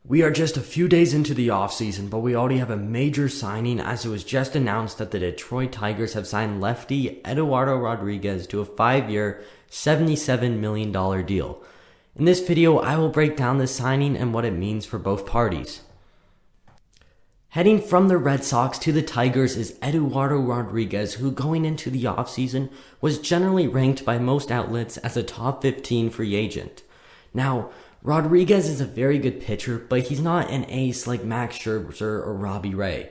We are just a few days into the offseason, but we already have a major signing as it was just announced that the Detroit Tigers have signed lefty Eduardo Rodriguez to a 5-year, $77 million deal. In this video, I will break down this signing and what it means for both parties. Heading from the Red Sox to the Tigers is Eduardo Rodriguez, who going into the offseason was generally ranked by most outlets as a top 15 free agent. Now, Rodriguez is a very good pitcher, but he's not an ace like Max Scherzer or Robbie Ray.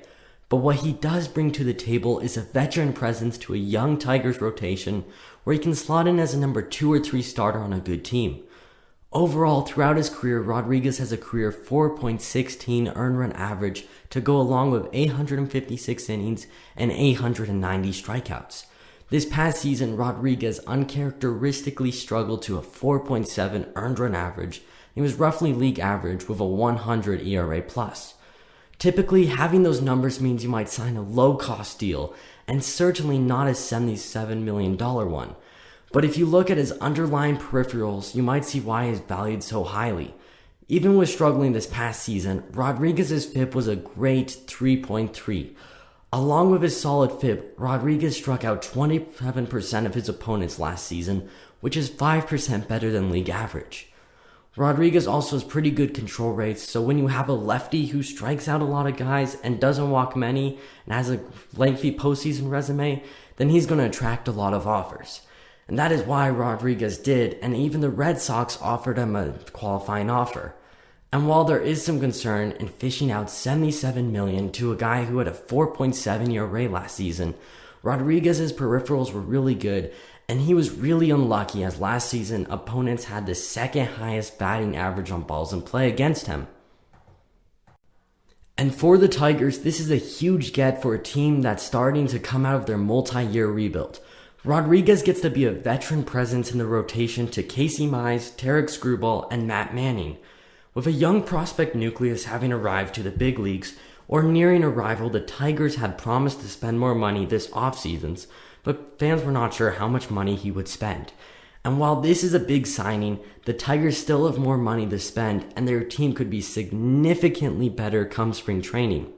But what he does bring to the table is a veteran presence to a young Tigers rotation where he can slot in as a number 2 or 3 starter on a good team. Overall, throughout his career, Rodriguez has a career 4.16 earned run average to go along with 856 innings and 890 strikeouts. This past season, Rodriguez uncharacteristically struggled to a 4.7 earned run average. He was roughly league average with a 100 ERA+. Typically, having those numbers means you might sign a low-cost deal, and certainly not a $77 million one. But if you look at his underlying peripherals, you might see why he's valued so highly. Even with struggling this past season, Rodriguez's FIP was a great 3.3. Along with his solid FIP, Rodriguez struck out 27% of his opponents last season, which is 5% better than league average. Rodriguez also has pretty good control rates, so when you have a lefty who strikes out a lot of guys and doesn't walk many and has a lengthy postseason resume, then he's going to attract a lot of offers. And that is why Rodriguez did, and even the Red Sox offered him a qualifying offer. And while there is some concern in fishing out $77 million to a guy who had a 4.7 ERA last season, Rodriguez's peripherals were really good, and he was really unlucky as last season opponents had the second highest batting average on balls in play against him. And for the Tigers, this is a huge get for a team that's starting to come out of their multi-year rebuild. Rodriguez gets to be a veteran presence in the rotation to Casey Mize, Tarek Screwball, and Matt Manning. With a young prospect nucleus having arrived to the big leagues or nearing arrival, the Tigers had promised to spend more money this offseason, but fans were not sure how much money he would spend. And while this is a big signing, the Tigers still have more money to spend, and their team could be significantly better come spring training.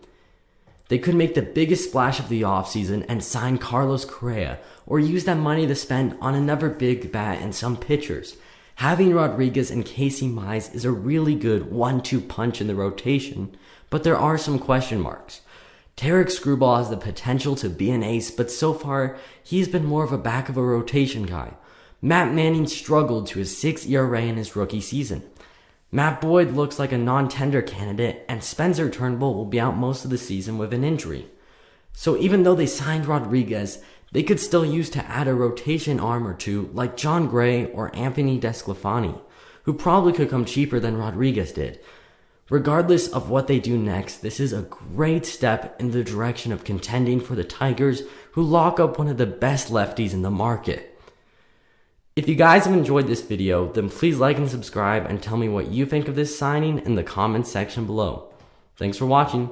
They could make the biggest splash of the offseason and sign Carlos Correa, or use that money to spend on another big bat and some pitchers. Having Rodriguez and Casey Mize is a really good 1-2 punch in the rotation, but there are some question marks. Tarek Screwball has the potential to be an ace, but so far, he's been more of a back of a rotation guy. Matt Manning struggled to a 6 ERA in his rookie season. Matt Boyd looks like a non-tender candidate, and Spencer Turnbull will be out most of the season with an injury. So even though they signed Rodriguez, they could still use to add a rotation arm or two like John Gray or Anthony DeSclafani, who probably could come cheaper than Rodriguez did. Regardless of what they do next, this is a great step in the direction of contending for the Tigers, who lock up one of the best lefties in the market. If you guys have enjoyed this video, then please like and subscribe and tell me what you think of this signing in the comments section below. Thanks for watching.